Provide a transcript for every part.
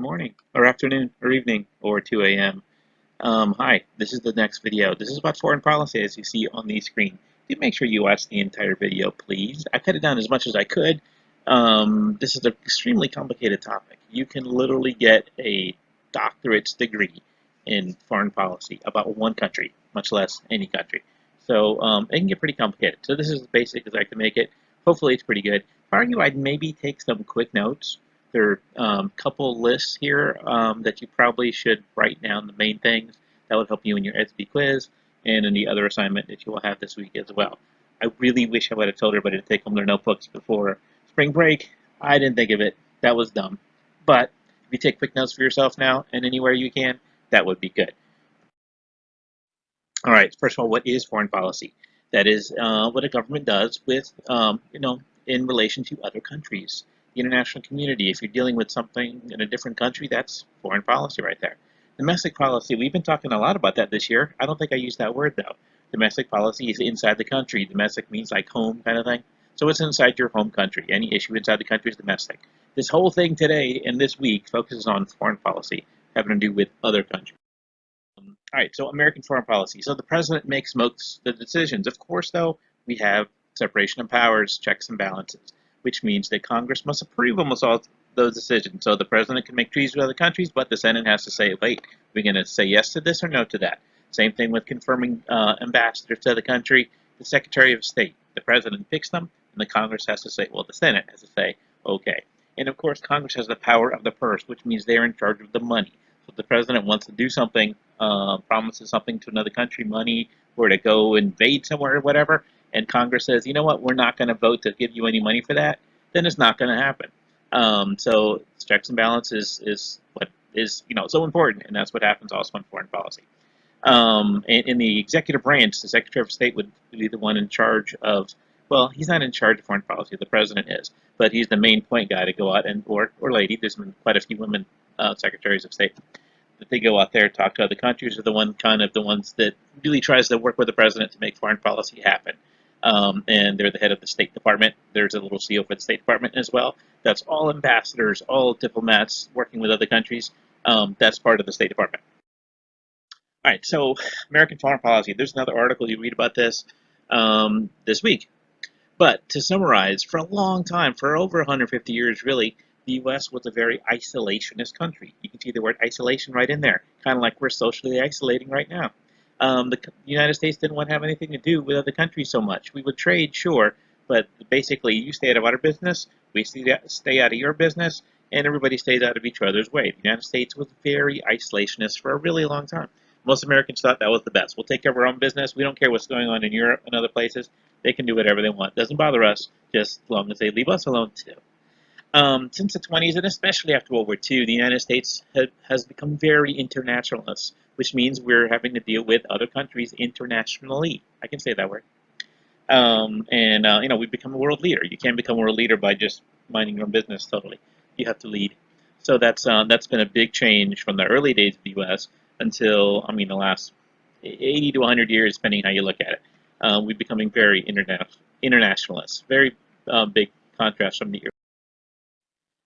morning, or afternoon, or evening, or 2 a.m. Hi, this is the next video. This is about foreign policy as you see on the screen. Do make sure you watch the entire video, please. I cut it down as much as I could. This is an extremely complicated topic. You can literally get a doctorate's degree in foreign policy about one country, much less any country. So it can get pretty complicated. So this is as basic as I can make it. Hopefully it's pretty good. If I were you, I'd maybe take some quick notes. There are a couple lists here that you probably should write down the main things. That would help you in your SB quiz and in the other assignment that you will have this week as well. I really wish I would have told everybody to take home their notebooks before spring break. I didn't think of it. That was dumb. But if you take quick notes for yourself now and anywhere you can, that would be good. All right, first of all, what is foreign policy? That is what a government does with, in relation to other countries. The international community, if you're dealing with something in a different country, that's foreign policy right there. Domestic policy, we've been talking a lot about that this year. I don't think I used that word, though. Domestic policy is inside the country. Domestic means like home kind of thing. So it's inside your home country. Any issue inside the country is domestic. This whole thing today and this week focuses on foreign policy having to do with other countries. All right, so American foreign policy. So the president makes most of the decisions. Of course, though, we have separation of powers, checks and balances, which means that Congress must approve almost all those decisions. So the president can make treaties with other countries, but the Senate has to say, wait, we're going to say yes to this or no to that. Same thing with confirming ambassadors to the country. The Secretary of State, the president picks them, and the Congress has to say, well, the Senate has to say, okay. And of course, Congress has the power of the purse, which means they're in charge of the money. So if the president wants to do something, promises something to another country, money, or to go invade somewhere or whatever, and Congress says, you know what, we're not going to vote to give you any money for that, then it's not going to happen. So checks and balances is what is so important, and that's what happens also in foreign policy. In the executive branch, the Secretary of State would be the one in charge of. Well, he's not in charge of foreign policy; the president is, but he's the main point guy to go out and or lady. There's been quite a few women secretaries of state that they go out there, talk to other countries, are the ones that really tries to work with the president to make foreign policy happen. And they're the head of the State Department. There's a little seal for the State Department as well. That's all ambassadors, all diplomats working with other countries. That's part of the State Department. All right, so American foreign policy. There's another article you read about this this week. But to summarize, for a long time, for over 150 years, really, the U.S. was a very isolationist country. You can see the word isolation right in there, kind of like we're socially isolating right now. The United States didn't want to have anything to do with other countries so much. We would trade, sure, but basically you stay out of our business, we stay out of your business, and everybody stays out of each other's way. The United States was very isolationist for a really long time. Most Americans thought that was the best. We'll take care of our own business. We don't care what's going on in Europe and other places. They can do whatever they want. Doesn't bother us, just as long as they leave us alone too. Since the 20s, and especially after World War II, the United States has become very internationalist, which means we're having to deal with other countries internationally. I can say that word. We've become a world leader. You can't become a world leader by just minding your own business totally. You have to lead. So that's been a big change from the early days of the U.S. until, the last 80 to 100 years, depending how you look at it. We're becoming very internationalist. Very big contrast from the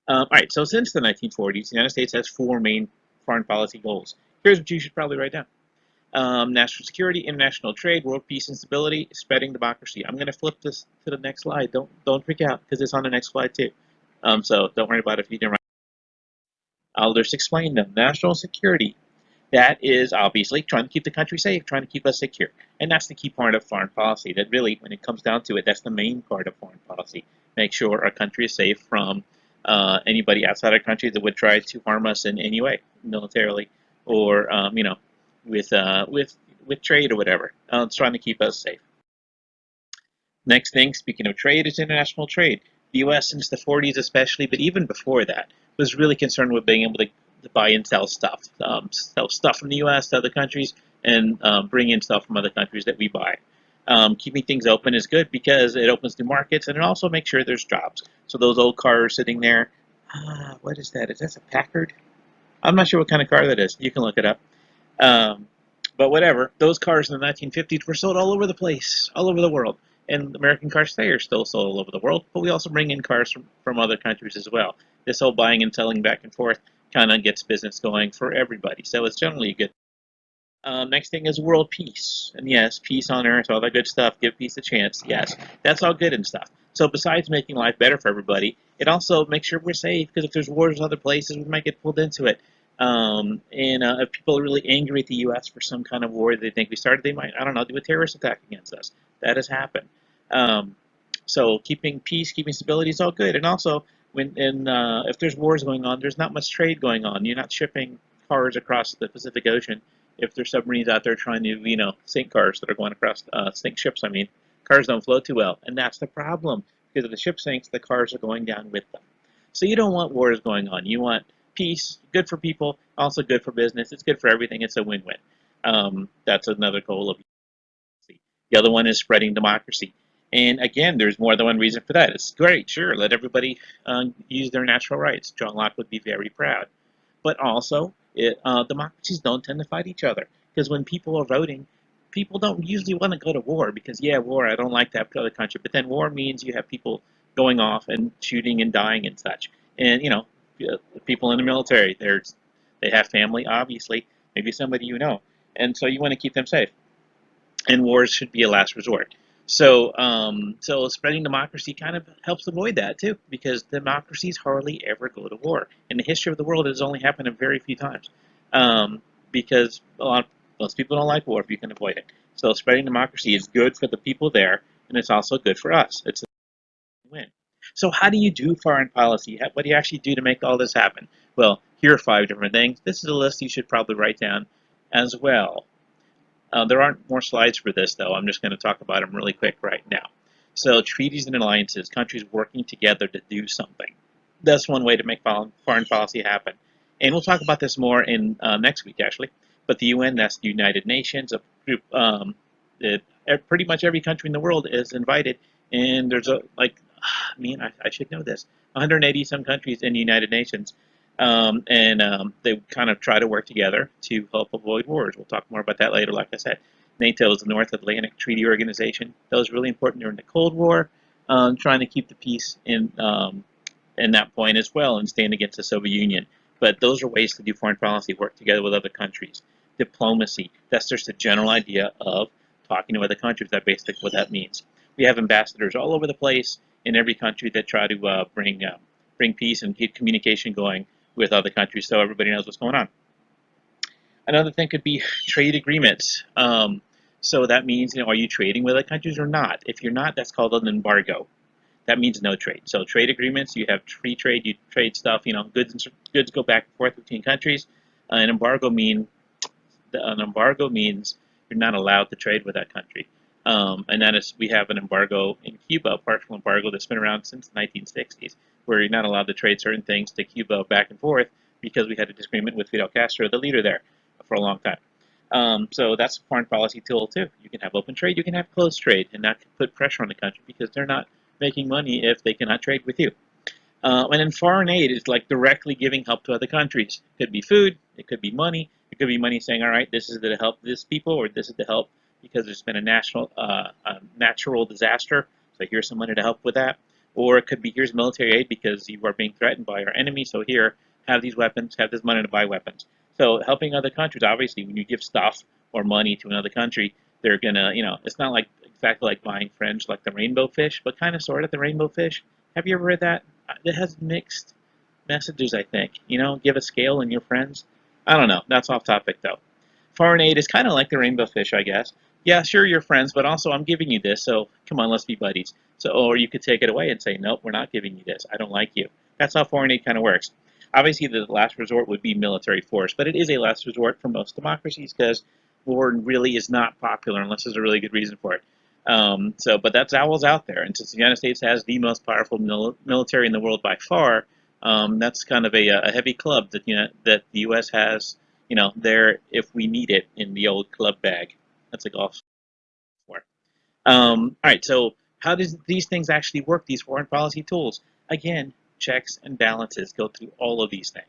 all right, so since the 1940s, the United States has four main foreign policy goals. Here's what you should probably write down. National security, international trade, world peace and stability, spreading democracy. I'm going to flip this to the next slide. Don't freak out, because it's on the next slide too. So don't worry about it if you didn't write. I'll just explain them. National security. That is obviously trying to keep the country safe, trying to keep us secure. And that's the key part of foreign policy. That really, when it comes down to it, that's the main part of foreign policy. Make sure our country is safe from anybody outside our country that would try to harm us in any way, militarily, or with trade or whatever. It's trying to keep us safe. Next thing, speaking of trade, is international trade. The U.S. since the 40s especially, but even before that, was really concerned with being able to buy and sell stuff. Sell stuff from the U.S. to other countries, and bring in stuff from other countries that we buy. Keeping things open is good because it opens new markets, and it also makes sure there's jobs. So those old cars sitting there, what is that? Is that a Packard? I'm not sure what kind of car that is. You can look it up. But whatever, those cars in the 1950s were sold all over the place, all over the world. And American cars today are still sold all over the world, but we also bring in cars from other countries as well. This whole buying and selling back and forth kind of gets business going for everybody. So it's generally a good. Next thing is world peace. And yes, peace on earth, all that good stuff. Give peace a chance. Yes, that's all good and stuff. So besides making life better for everybody, it also makes sure we're safe because if there's wars in other places, we might get pulled into it. And if people are really angry at the U.S. for some kind of war they think we started, they might, I don't know, do a terrorist attack against us. That has happened. Um, so keeping peace, keeping stability is all good. And also, if there's wars going on, there's not much trade going on. You're not shipping cars across the Pacific Ocean if there's submarines out there trying to, sink cars that are going across, sink ships, I mean. Cars don't float too well, and that's the problem. Because if the ship sinks, the cars are going down with them. So you don't want wars going on. You want peace, good for people, also good for business. It's good for everything. It's a win-win. That's another goal of democracy. The other one is spreading democracy. And again, there's more than one reason for that. It's great, sure, let everybody use their natural rights. John Locke would be very proud. But also, democracies don't tend to fight each other because when people are voting, people don't usually want to go to war because yeah, war. I don't like that other country. But then war means you have people going off and shooting and dying and such. And people in the military, they have family, obviously, maybe somebody and so you want to keep them safe and wars should be a last resort. So spreading democracy kind of helps avoid that too, because democracies hardly ever go to war. In the history of the world, it has only happened a very few times, because most people don't like war if you can avoid it. So spreading democracy is good for the people there, and it's also good for us. It's a win. So how do you do foreign policy? What do you actually do to make all this happen? Well, here are 5 different things. This is a list you should probably write down as well. There aren't more slides for this, though. I'm just going to talk about them really quick right now. So treaties and alliances, countries working together to do something. That's one way to make foreign policy happen. And we'll talk about this more in next week, actually. But the UN, that's the United Nations, a group pretty much every country in the world is invited. And there's I should know this, 180 some countries in the United Nations. They kind of try to work together to help avoid wars. We'll talk more about that later, like I said. NATO is the North Atlantic Treaty Organization. That was really important during the Cold War, trying to keep the peace in that point as well and stand against the Soviet Union. But those are ways to do foreign policy, work together with other countries. Diplomacy, that's just a general idea of talking to other countries. That's basically what that means. We have ambassadors all over the place in every country that try to bring peace and keep communication going with other countries so everybody knows what's going on. Another thing could be trade agreements. So that means, are you trading with other countries or not? If you're not, that's called an embargo. That means no trade. So trade agreements, you have free trade, you trade stuff, goods go back and forth between countries. An embargo means you're not allowed to trade with that country. And that is, we have an embargo in Cuba, a partial embargo that's been around since the 1960s, where you're not allowed to trade certain things to Cuba back and forth because we had a disagreement with Fidel Castro, the leader there, for a long time. So that's a foreign policy tool too. You can have open trade, you can have closed trade, and that can put pressure on the country because they're not making money if they cannot trade with you. And then foreign aid is like directly giving help to other countries. It could be food, it could be money, it could be money saying, all right, this is to help this people, or this is to help because there's been a natural disaster, so here's some money to help with that. Or it could be, here's military aid because you are being threatened by our enemy, so here, have these weapons, have this money to buy weapons. So helping other countries, obviously, when you give stuff or money to another country, they're gonna, it's not like exactly like buying French, like the rainbow fish, but kind of sort of the rainbow fish. Have you ever read that? It has mixed messages, I think. Give a scale and your friends. I don't know. That's off topic, though. Foreign aid is kind of like the rainbow fish, I guess. Yeah, sure, you're friends, but also I'm giving you this, so come on, let's be buddies. So, or you could take it away and say, nope, we're not giving you this. I don't like you. That's how foreign aid kind of works. Obviously, the last resort would be military force, but it is a last resort for most democracies because war really is not popular unless there's a really good reason for it. But that's owls out there, and since the United States has the most powerful military in the world by far, that's kind of a heavy club that the U.S. has, there if we need it in the old club bag. That's a golf for. All right, so how does these things actually work? These foreign policy tools, again, checks and balances go through all of these things.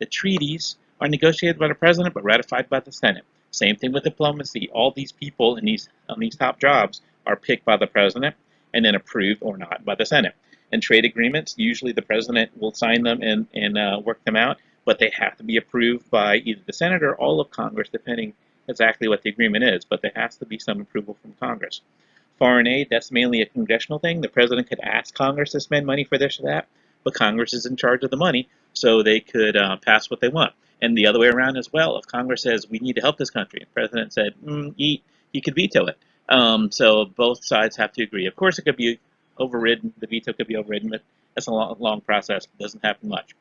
The treaties are negotiated by the president but ratified by the Senate. Same thing with diplomacy. All these people on these top jobs are picked by the president and then approved or not by the Senate. And trade agreements, usually the president will sign them and work them out, but they have to be approved by either the Senate or all of Congress, depending exactly what the agreement is. But there has to be some approval from Congress. Foreign aid, that's mainly a congressional thing. The president could ask Congress to spend money for this or that, but Congress is in charge of the money, so they could pass what they want. And the other way around as well. If Congress says we need to help this country, and the president said, eat, he could veto it. So both sides have to agree. Of course, it could be overridden. The veto could be overridden, but that's a long process. It doesn't happen much.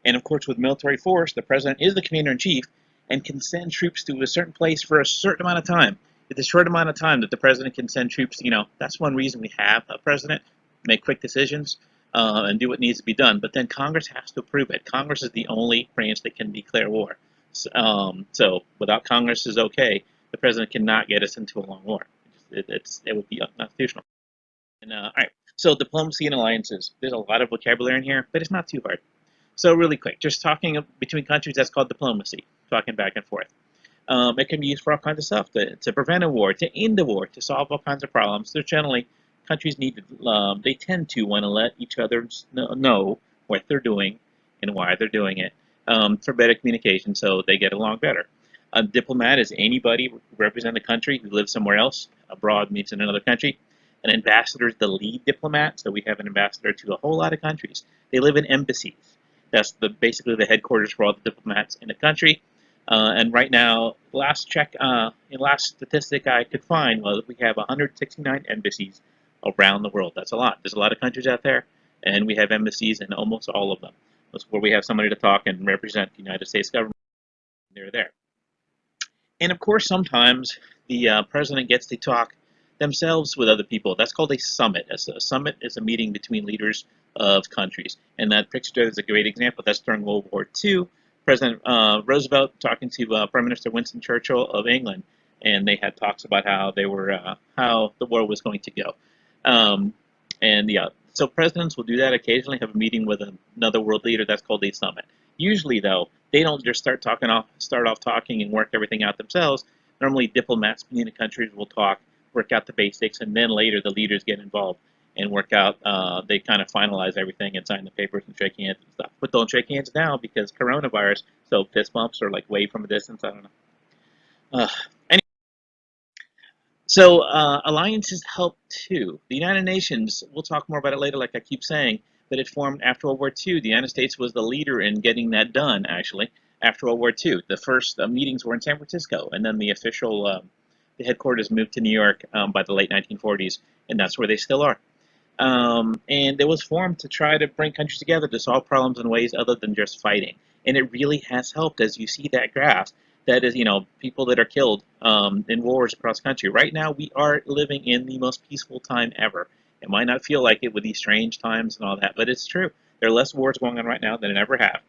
And of course, with military force, the president is the commander in chief and can send troops to a certain place for a certain amount of time. It's a short amount of time that the president can send troops. That's one reason we have a president, make quick decisions and do what needs to be done. But then Congress has to approve it. Congress is the only branch that can declare war. So without Congress is okay, the president cannot get us into a long war. It would be unconstitutional. And all right, so diplomacy and alliances. There's a lot of vocabulary in here, but it's not too hard. So really quick, just talking between countries, that's called diplomacy, talking back and forth. It can be used for all kinds of stuff, to prevent a war, to end a war, to solve all kinds of problems. There's generally, countries need to, they tend to want to let each other know what they're doing and why they're doing it for better communication so they get along better. A diplomat is anybody who represents a country who lives somewhere else, abroad means in another country. An ambassador is the lead diplomat, so we have an ambassador to a whole lot of countries. They live in embassies. That's basically the headquarters for all the diplomats in the country. And right now, last statistic I could find was we have 169 embassies around the world. That's a lot. There's a lot of countries out there, and we have embassies in almost all of them. That's where we have somebody to talk and represent the United States government. They're there. And of course, sometimes the president gets to talk themselves with other people. That's called a summit. A summit is a meeting between leaders of countries. And that picture is a great example. That's during World War II. President Roosevelt talking to Prime Minister Winston Churchill of England, and they had talks about how how the war was going to go. And yeah, so presidents will do that occasionally, have a meeting with another world leader. That's called a summit. Usually, though, they don't just start off talking and work everything out themselves. Normally, diplomats between the countries will talk, work out the basics, and then later the leaders get involved and work out. They kind of finalize everything and sign the papers and shake hands and stuff. But don't shake hands now because coronavirus. So fist bumps or like wave from a distance. I don't know. Anyway, so alliances help too. The United Nations. We'll talk more about it later, like I keep saying. But it formed after World War II. The United States was the leader in getting that done, actually, after World War II. The first meetings were in San Francisco, and then the headquarters moved to New York by the late 1940s, and that's where they still are. And it was formed to try to bring countries together to solve problems in ways other than just fighting. And it really has helped, as you see that graph. That is, people that are killed in wars across the country. Right now, we are living in the most peaceful time ever. It might not feel like it with these strange times and all that, but it's true. There are less wars going on right now than it ever have,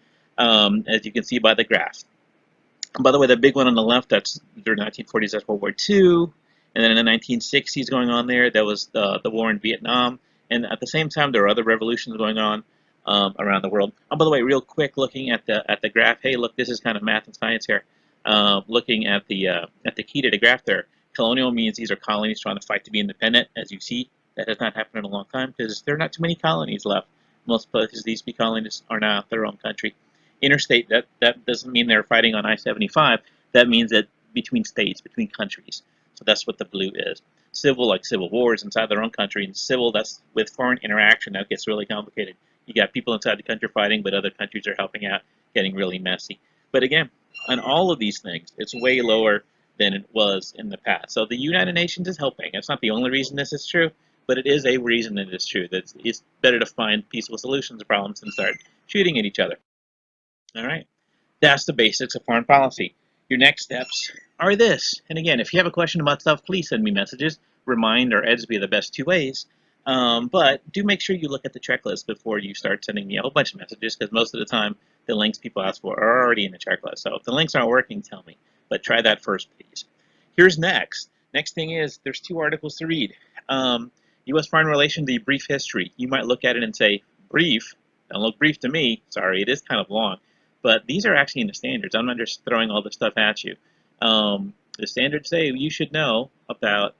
as you can see by the graph. And by the way, the big one on the left, that's during the 1940s, that's World War II. And then in the 1960s going on there, that was the war in Vietnam. And at the same time, there are other revolutions going on around the world. Oh, by the way, real quick, looking at the graph. Hey, look, this is kind of math and science here. Looking at the key to the graph there. Colonial means these are colonies trying to fight to be independent. As you see, that has not happened in a long time because there are not too many colonies left. Most places, these colonies are now their own country. Interstate, that doesn't mean they're fighting on I-75. That means that between states, between countries. So that's what the blue is. Civil, like civil wars inside their own country, and civil, that's with foreign interaction. That gets really complicated. You got people inside the country fighting, but other countries are helping out, getting really messy. But again, on all of these things, it's way lower than it was in the past. So the United Nations is helping. It's not the only reason this is true, but it is a reason that it's true. That it's better to find peaceful solutions to problems than start shooting at each other. All right, that's the basics of foreign policy. Your next steps are this. And again, if you have a question about stuff, please send me messages. Remind or eds be the best two ways. But do make sure you look at the checklist before you start sending me a whole bunch of messages, because most of the time the links people ask for are already in the checklist. So if the links aren't working, tell me. But try that first, please. Here's next. Next thing is there's two articles to read. U.S. Foreign Relations, the brief history. You might look at it and say, brief? Don't look brief to me. Sorry, it is kind of long. But these are actually in the standards. I'm not just throwing all this stuff at you. The standards say you should know about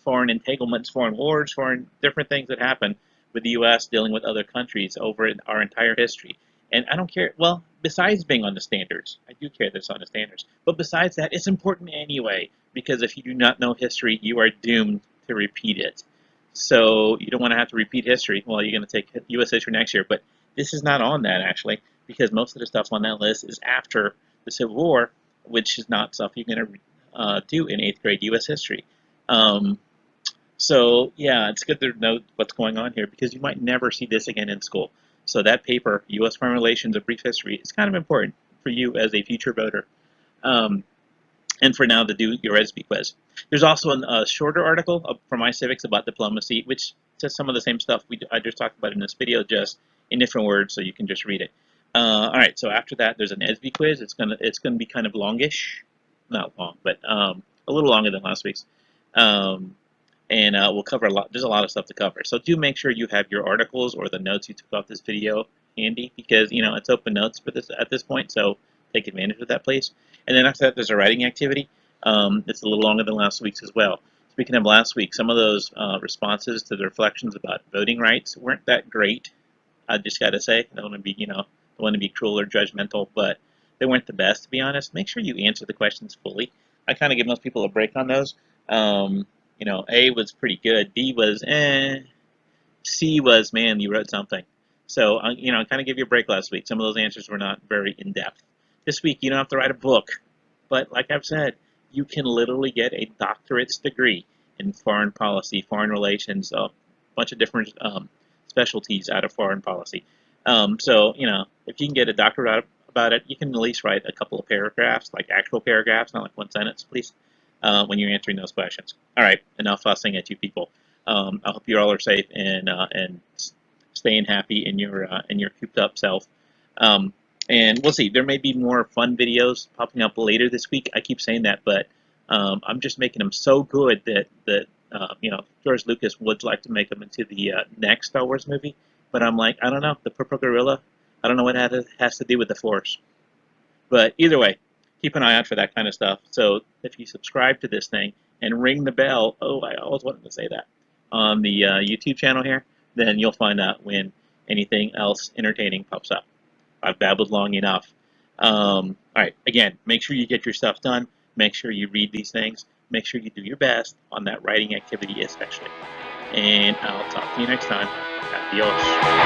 foreign entanglements, foreign wars, foreign different things that happen with the U.S. dealing with other countries over our entire history. And I don't care. Well, besides being on the standards, I do care that it's on the standards. But besides that, it's important anyway because if you do not know history, you are doomed to repeat it. So you don't want to have to repeat history. Well, you're going to take U.S. history next year, but this is not on that actually because most of the stuff on that list is after the Civil War, which is not stuff you're going to do in eighth grade U.S. history. Um, so yeah, it's good to know what's going on here because you might never see this again in school. So that paper, U.S. Foreign Relations: A Brief History, is kind of important for you as a future voter. Um, and for now to do your ESB quiz. There's also a shorter article from iCivics about diplomacy, which says some of the same stuff I just talked about in this video, just in different words, so you can just read it. All right, so after that, there's an ESB quiz. It's gonna be kind of longish, not long, but a little longer than last week's. Um, and we'll cover a lot. There's a lot of stuff to cover. So do make sure you have your articles or the notes you took off this video handy because it's open notes for this at this point. So take advantage of that place. And then after that, there's a writing activity. It's a little longer than last week's as well. Speaking of last week, some of those responses to the reflections about voting rights weren't that great. I just got to say, I don't want to be, don't want to be cruel or judgmental, but they weren't the best, to be honest. Make sure you answer the questions fully. I kind of give most people a break on those. A was pretty good. B was C was, man, you wrote something. So, I kind of gave you a break last week. Some of those answers were not very in depth. This week, you don't have to write a book, but like I've said, you can literally get a doctorate's degree in foreign policy, foreign relations, a bunch of different specialties out of foreign policy. So, if you can get a doctorate about it, you can at least write a couple of paragraphs, like actual paragraphs, not like one sentence, please, when you're answering those questions. All right, enough fussing at you people. I hope you all are safe and staying happy in your cooped up self. Um, and we'll see. There may be more fun videos popping up later this week. I keep saying that, but I'm just making them so good that George Lucas would like to make them into the next Star Wars movie. But I'm like, I don't know. The Purple Gorilla. I don't know what that has to do with the Force. But either way, keep an eye out for that kind of stuff. So if you subscribe to this thing and ring the bell, oh, I always wanted to say that, on the YouTube channel here, then you'll find out when anything else entertaining pops up. I've babbled long enough. All right, again, make sure you get your stuff done. Make sure you read these things. Make sure you do your best on that writing activity especially. And I'll talk to you next time. Adios.